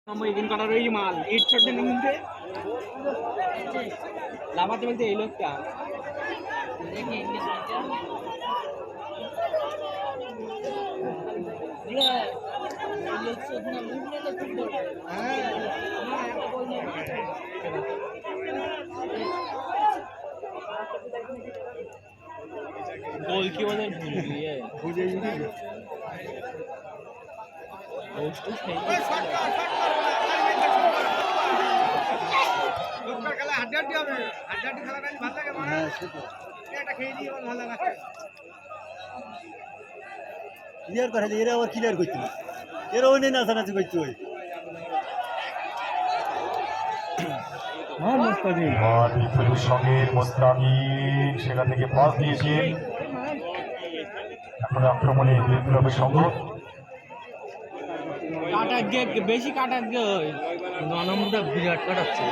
এদিন কাটার ওই মাল ইট শটটা নিতে লাভাতে বলতে এই লোকটা গোল কি বলে বুঝে ক্লিয়ার করে এরা আবার ক্লিয়ার করতে না এরা ওই নাচানাচি করতে ওই সঙ্গে মোস্তাকিব সেখান থেকে পাস দিয়েছেন এখন আক্রমণে বিপ্লবের সঙ্গ কাটার বেশি কাটার নম্বরটা বিরাট কাটাচ্ছে